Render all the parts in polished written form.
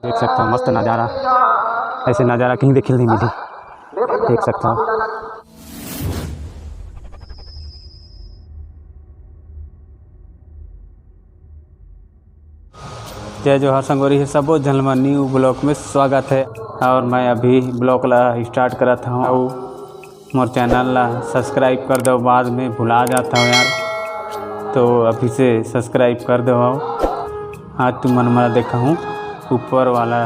देख सकता हूँ मस्त नज़ारा, ऐसे नज़ारा कहीं देखने नहीं मिली, देख सकता हूँ। जय जोहार संगवारी है सबो झलमा न्यू ब्लॉग में स्वागत है। और मैं अभी ब्लॉग ला स्टार्ट करा था और मोर चैनल ला सब्सक्राइब कर दो, बाद में भुला जाता हूँ यार, तो अभी से सब्सक्राइब कर दो। आज तुम मन देखा हूँ ऊपर वाला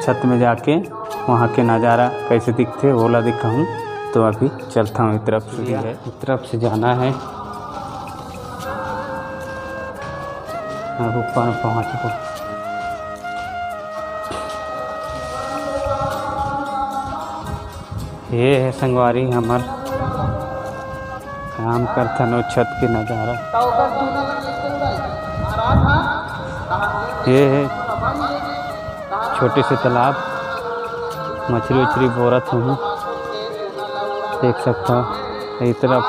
छत में जाके वहाँ के नज़ारा कैसे दिखते ओला दिखा हूँ, तो अभी चलता हूँ। इस तरफ से है, इस तरफ से जाना है, ऊपर पहुँच। ये है संगवारी हमार काम करता नो छत के नज़ारा। ये है छोटे से तालाब, मछली उछली बोरत हूँ, देख सकता हूँ। इस तरफ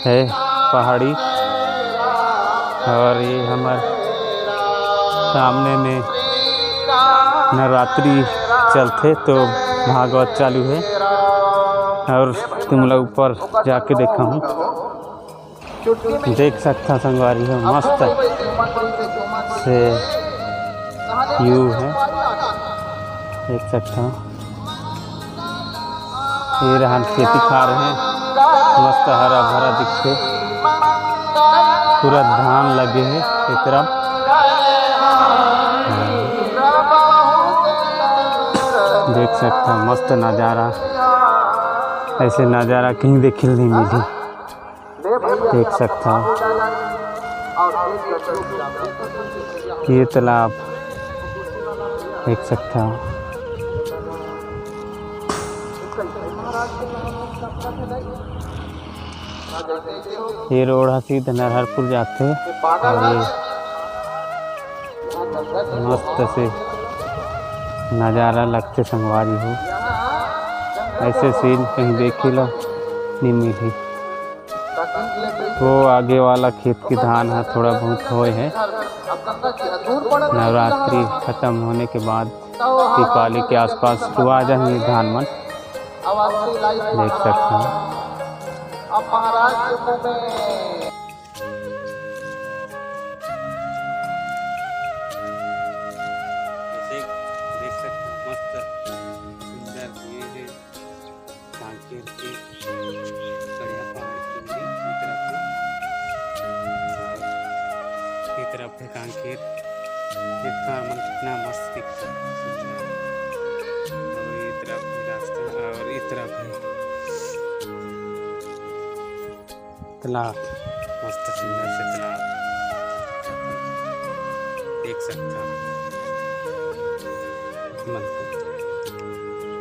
है पहाड़ी, और ये हमारे सामने में नवरात्रि चलते तो भागवत चालू है, और तुम लोग ऊपर जाके देखा हूँ, देख सकता संगवारी है मस्त से व्यू है, देख सकता हूँ। ये रहा खेती खा रहे हैं, मस्त हरा भरा दिखते, पूरा धान लगे हैं इस तरफ। देख सकता हूँ मस्त नज़ारा, ऐसे नज़ारा कहीं देखने नहीं मिली, देख सकता हूँ। ये तालाब देख सकता हूँ, ये रोड सीधा नरहरपुर जाते, और ये मस्त से नज़ारा लगते संगवारी हो, ऐसे सीन कहीं देख लो नहीं मिली। वो आगे वाला खेत की धान है, थोड़ा बहुत होए है, नवरात्रि खत्म होने के बाद दीपावली के आसपास तो आ जाएंगे धान मन, देख सकते हैं। देख सकते हैं मस्त सुंदर ये है कांकेर के बढ़िया पहाड़ की तरफ है कांकेर, देखा मन कितना मस्त दिखता है। और ये तरफ रास्ता, और इस तरफ है तालाब, मस्त सुंदर से तालाब देख सकता हूँ।